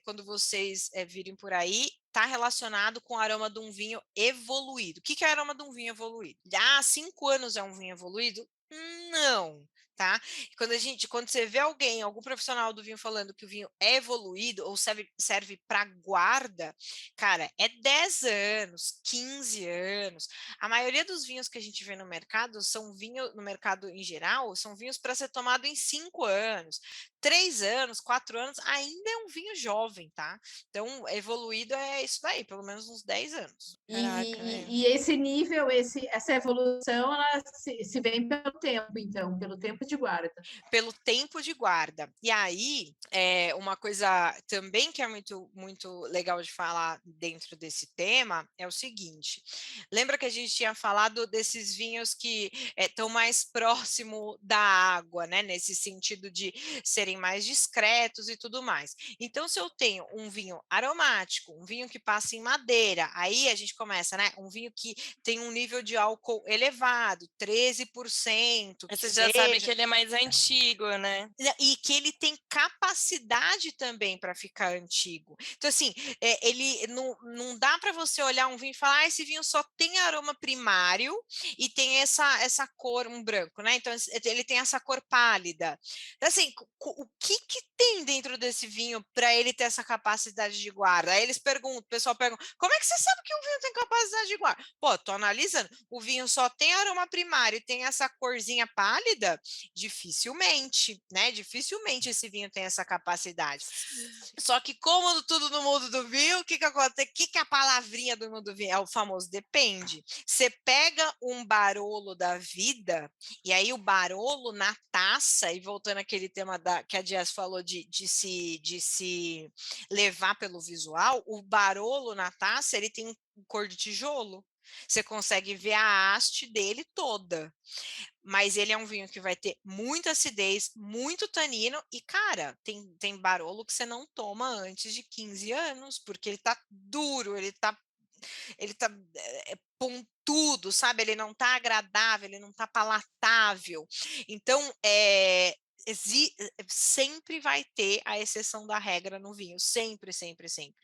quando vocês virem por aí, está relacionado com o aroma de um vinho evoluído. O que é o aroma de um vinho evoluído? 5 anos é um vinho evoluído? Não, tá? Quando você vê alguém, algum profissional do vinho falando que o vinho é evoluído ou serve para guarda, cara, é 10 anos, 15 anos. A maioria dos vinhos que a gente vê no mercado no mercado em geral, são vinhos para ser tomado em 5 anos. 3 anos, 4 anos, ainda é um vinho jovem, tá? Então, evoluído é isso daí, pelo menos uns 10 anos. Caraca, E esse nível, essa evolução, ela se vem pelo tempo, então, pelo tempo de guarda. Pelo tempo de guarda. E aí, uma coisa também que é muito, muito legal de falar dentro desse tema é o seguinte: lembra que a gente tinha falado desses vinhos que estão mais próximo da água, né? Nesse sentido de serem mais discretos e tudo mais. Então, se eu tenho um vinho aromático, um vinho que passa em madeira, aí a gente começa, né? Um vinho que tem um nível de álcool elevado, 13%, Aí que você já sabe que seja. ele é mais antigo, né? E que ele tem capacidade também para ficar antigo. Então, assim, ele não dá para você olhar um vinho e falar, esse vinho só tem aroma primário e tem essa cor, um branco, né? Então, ele tem essa cor pálida. Então, assim, o que tem dentro desse vinho para ele ter essa capacidade de guarda? Aí o pessoal pergunta, como é que você sabe que um vinho tem capacidade de guarda? Pô, tô analisando, o vinho só tem aroma primário e tem essa corzinha pálida, dificilmente, né? Dificilmente esse vinho tem essa capacidade. Só que como tudo no mundo do vinho, o que acontece? O que é a palavrinha do mundo do vinho? É o famoso depende. Você pega um Barolo da vida, e aí o Barolo na taça, e voltando àquele tema que a Jess falou de se levar pelo visual, o Barolo na taça, ele tem cor de tijolo. Você consegue ver a haste dele toda. Mas ele é um vinho que vai ter muita acidez, muito tanino e, cara, tem Barolo que você não toma antes de 15 anos, porque ele tá duro, ele tá pontudo, sabe? Ele não tá agradável, ele não tá palatável. Então, sempre vai ter a exceção da regra no vinho, sempre, sempre, sempre.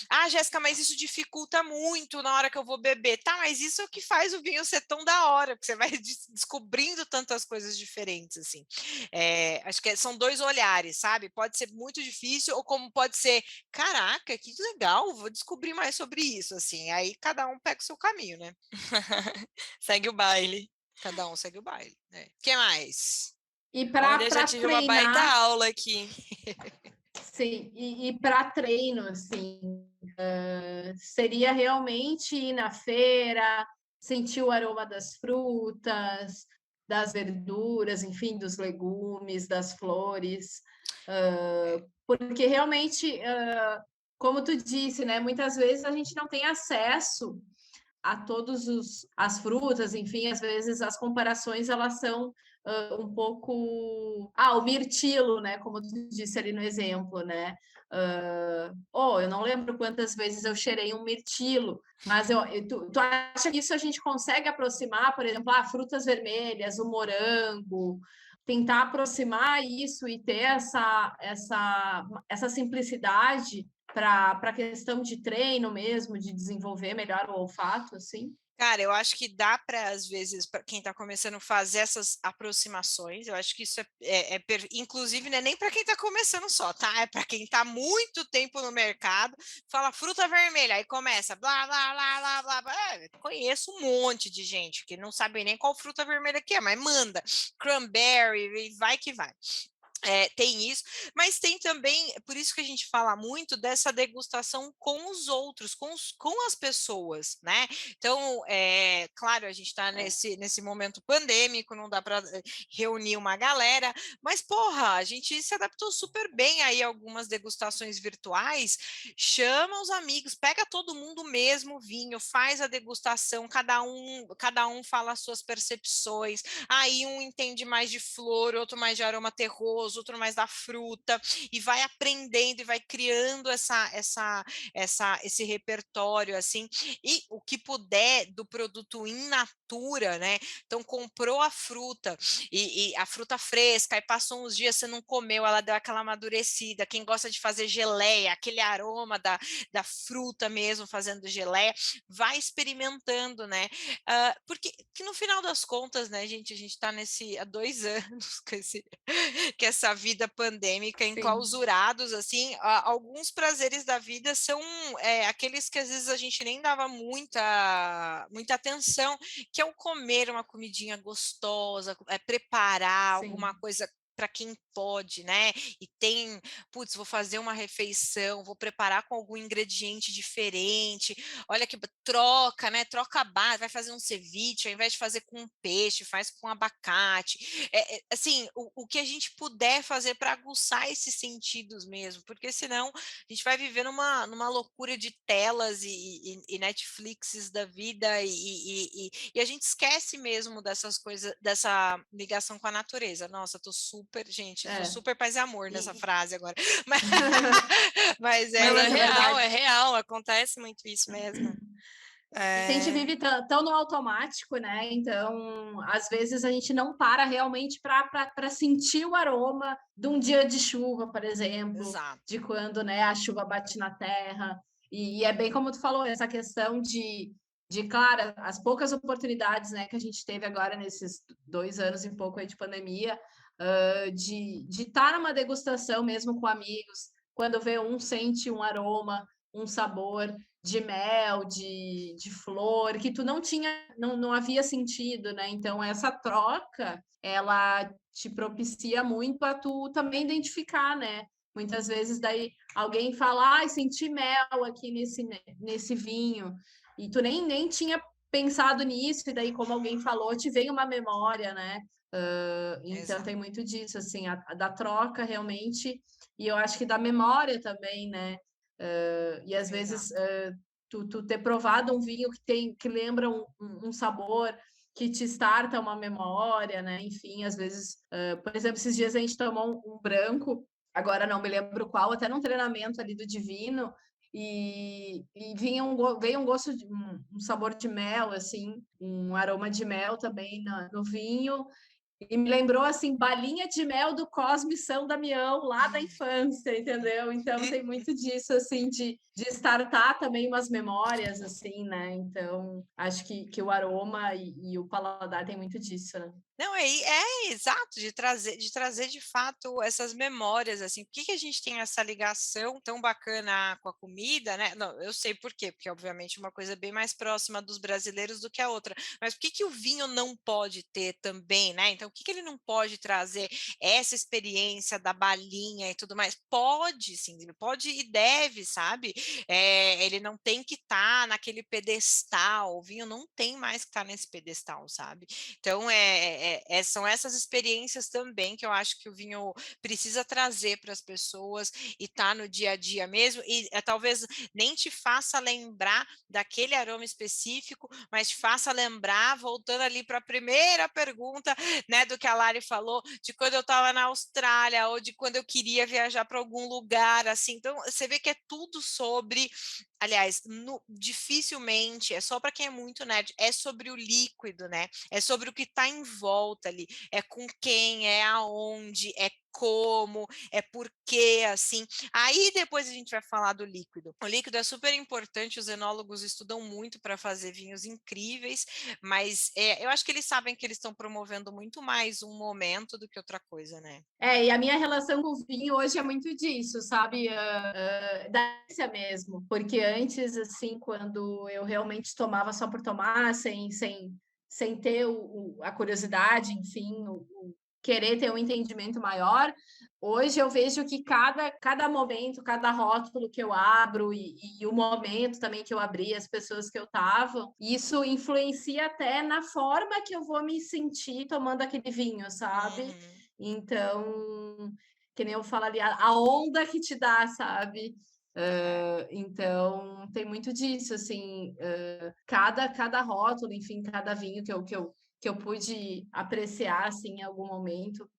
Ah, Jéssica, mas isso dificulta muito na hora que eu vou beber. Tá, mas isso é o que faz o vinho ser tão da hora, porque você vai descobrindo tantas coisas diferentes, assim. Acho que são 2 olhares, sabe? Pode ser muito difícil, ou como pode ser, caraca, que legal, vou descobrir mais sobre isso, assim. Aí cada um pega o seu caminho, né? Segue o baile. Cada um segue o baile, né? O que mais? E Olha, já para tive uma baita treinar, aula aqui. sim, e para treino, assim, seria realmente ir na feira, sentir o aroma das frutas, das verduras, enfim, dos legumes, das flores, porque realmente, como tu disse, né, muitas vezes a gente não tem acesso a todos as frutas, enfim, às vezes as comparações elas são um pouco. O mirtilo, né? Como tu disse ali no exemplo, né? Eu não lembro quantas vezes eu cheirei um mirtilo, mas tu acha que isso a gente consegue aproximar, por exemplo, frutas vermelhas, o morango, tentar aproximar isso e ter essa simplicidade para a questão de treino mesmo, de desenvolver melhor o olfato, assim? Cara, eu acho que dá para, às vezes, para quem está começando a fazer essas aproximações, eu acho que isso inclusive, não é nem para quem está começando só, tá? É para quem está muito tempo no mercado, fala fruta vermelha, aí começa blá, blá, blá, blá, blá, blá. Conheço um monte de gente que não sabe nem qual fruta vermelha que é, mas manda cranberry e vai que vai. Tem isso, mas tem também, por isso que a gente fala muito dessa degustação com os outros, com as pessoas, né? Então, claro, a gente está nesse momento pandêmico, não dá para reunir uma galera, mas, porra, a gente se adaptou super bem aí a algumas degustações virtuais, chama os amigos, pega todo mundo o mesmo vinho, faz a degustação, cada um fala as suas percepções, aí um entende mais de flor, outro mais de aroma terroso, outro mais da fruta, e vai aprendendo e vai criando esse repertório, assim, e o que puder do produto in natura, né? Então, comprou a fruta, e a fruta fresca, aí passou uns dias, você não comeu, ela deu aquela amadurecida, quem gosta de fazer geleia, aquele aroma da fruta mesmo, fazendo geleia, vai experimentando, né? Porque que no final das contas, né, gente, a gente está há 2 anos com essa vida pandêmica, Sim. enclausurados, assim, alguns prazeres da vida são aqueles que às vezes a gente nem dava muita atenção, que é o comer uma comidinha gostosa, preparar alguma Sim. coisa para quem pode, né? E tem, putz, vou fazer uma refeição, vou preparar com algum ingrediente diferente. Olha que troca, né? Troca a base, vai fazer um ceviche, ao invés de fazer com peixe, faz com abacate. Assim, o que a gente puder fazer para aguçar esses sentidos mesmo, porque senão a gente vai viver numa loucura de telas e Netflixes da vida e a gente esquece mesmo dessas coisas, dessa ligação com a natureza. Nossa, tô super paz e amor nessa frase agora. Mas, Mas é é real, acontece muito isso mesmo. É que a gente vive tão no automático, né? Então, às vezes a gente não para realmente para sentir o aroma de um dia de chuva, por exemplo, Exato. de quando, né, a chuva bate na terra. E é bem como tu falou, essa questão claro, as poucas oportunidades, né, que a gente teve agora nesses 2 anos e pouco aí de pandemia, de estar numa degustação mesmo com amigos, quando vê um sente um aroma, um sabor de mel, de flor, que tu não havia sentido, né? Então, essa troca, ela te propicia muito a tu também identificar, né? Muitas vezes daí alguém fala, ai, senti mel aqui nesse vinho, e tu nem tinha pensado nisso, e daí, como alguém falou, te vem uma memória, né? Então, Exato. tem muito disso, assim, da troca realmente, e eu acho que da memória também, né? E às vezes tu ter provado um vinho que lembra um sabor que te starta uma memória, né? Enfim, às vezes, por exemplo, esses dias a gente tomou um branco, agora não me lembro qual, até num treinamento ali do Divino, e veio um gosto de um sabor de mel, assim, um aroma de mel também no vinho. E me lembrou, assim, balinha de mel do Cosme São Damião, lá da infância, entendeu? Então, tem muito disso, assim, de startar também umas memórias, assim, né? Então, acho que o aroma e o paladar tem muito disso, né? Não, exato, de trazer de fato essas memórias, assim, por que a gente tem essa ligação tão bacana com a comida, né? Não, eu sei por quê, porque obviamente uma coisa bem mais próxima dos brasileiros do que a outra, mas por que o vinho não pode ter também, né? Então, por que ele não pode trazer essa experiência da balinha e tudo mais? Pode, sim, ele pode e deve, sabe? Ele não tem que estar naquele pedestal, o vinho não tem mais que estar nesse pedestal, sabe? Então, são essas experiências também que eu acho que o vinho precisa trazer para as pessoas e tá no dia a dia mesmo, e talvez nem te faça lembrar daquele aroma específico, mas te faça lembrar, voltando ali para a primeira pergunta, né, do que a Lari falou, de quando eu estava na Austrália, ou de quando eu queria viajar para algum lugar, assim, então você vê que é tudo sobre, aliás, dificilmente, é só para quem é muito nerd, é sobre o líquido, né? É sobre o que está em volta ali, é com quem, é aonde, é como, é por quê, assim. Aí depois a gente vai falar do líquido. O líquido é super importante, os enólogos estudam muito para fazer vinhos incríveis, mas eu acho que eles sabem que eles estão promovendo muito mais um momento do que outra coisa, né? E a minha relação com o vinho hoje é muito disso, sabe? Da ânsia mesmo. Porque antes, assim, quando eu realmente tomava só por tomar, sem ter a curiosidade, enfim, querer ter um entendimento maior. Hoje eu vejo que cada momento, cada rótulo que eu abro e o momento também que eu abri, as pessoas que eu tava, isso influencia até na forma que eu vou me sentir tomando aquele vinho, sabe? Então, que nem eu falo ali, a onda que te dá, sabe? Então, tem muito disso, assim, cada rótulo, enfim, cada vinho que eu pude apreciar, assim, em algum momento,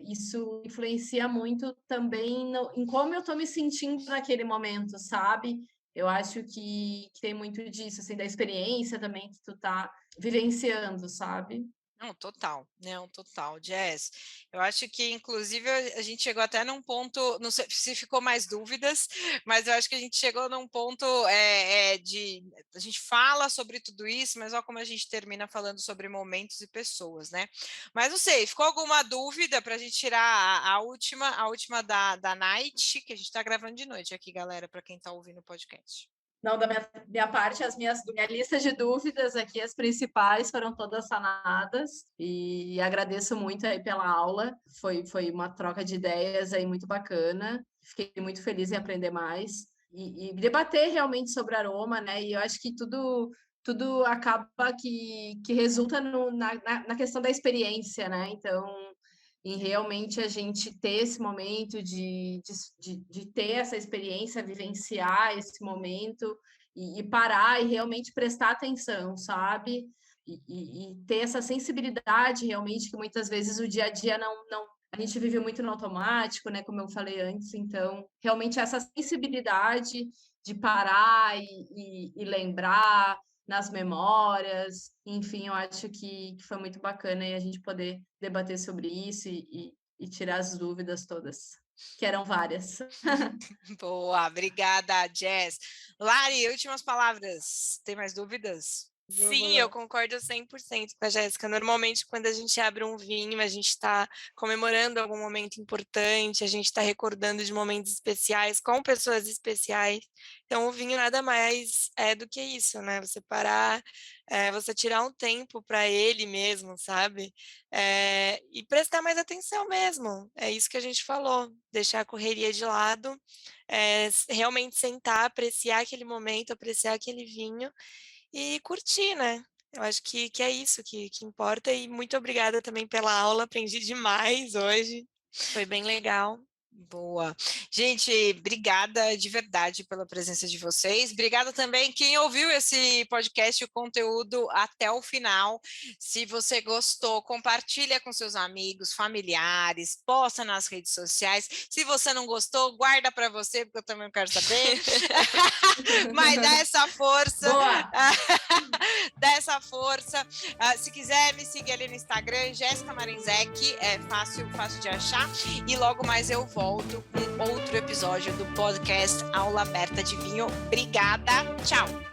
isso influencia muito também em como eu estou me sentindo naquele momento, sabe? Eu acho que tem muito disso, assim, da experiência também que tu tá vivenciando, sabe? Não, total, não, total, Jess. Eu acho que, inclusive, a gente chegou até num ponto, não sei se ficou mais dúvidas, mas eu acho que a gente chegou num ponto a gente fala sobre tudo isso, mas olha como a gente termina falando sobre momentos e pessoas, né? Mas não sei, ficou alguma dúvida para a gente tirar a última da Night, que a gente está gravando de noite aqui, galera, para quem está ouvindo o podcast. Não, da minha parte, minha lista de dúvidas aqui, as principais foram todas sanadas e agradeço muito aí pela aula. Foi uma troca de ideias aí muito bacana. Fiquei muito feliz em aprender mais e debater realmente sobre aroma, né? E eu acho que tudo acaba que resulta na questão da experiência, né? Então, em realmente a gente ter esse momento de ter essa experiência, vivenciar esse momento e parar e realmente prestar atenção, sabe? E ter essa sensibilidade realmente que muitas vezes o dia a dia não a gente vive muito no automático, né? Como eu falei antes, então realmente essa sensibilidade de parar e lembrar nas memórias, enfim, eu acho que foi muito bacana e a gente poder debater sobre isso e tirar as dúvidas todas, que eram várias. Boa, obrigada, Jess. Lari, últimas palavras. Tem mais dúvidas? Sim, eu concordo 100% com a Jéssica. Normalmente, quando a gente abre um vinho, a gente está comemorando algum momento importante, a gente está recordando de momentos especiais com pessoas especiais. Então, o vinho nada mais é do que isso, né? Você parar, você tirar um tempo para ele mesmo, sabe? E prestar mais atenção mesmo. É isso que a gente falou, deixar a correria de lado, realmente sentar, apreciar aquele momento, apreciar aquele vinho e curtir, né? Eu acho que é isso que importa. E muito obrigada também pela aula, aprendi demais hoje. Foi bem legal. Boa. Gente, obrigada de verdade pela presença de vocês. Obrigada também quem ouviu esse podcast, o conteúdo até o final. Se você gostou, compartilha com seus amigos, familiares, posta nas redes sociais. Se você não gostou, guarda para você, porque eu também não quero saber. Mas dá essa força. Boa! Dá essa força. Se quiser, me seguir ali no Instagram, Jéssica Marinzec, é fácil de achar. E logo mais eu volto com outro episódio do podcast Aula Aberta de Vinho. Obrigada, tchau!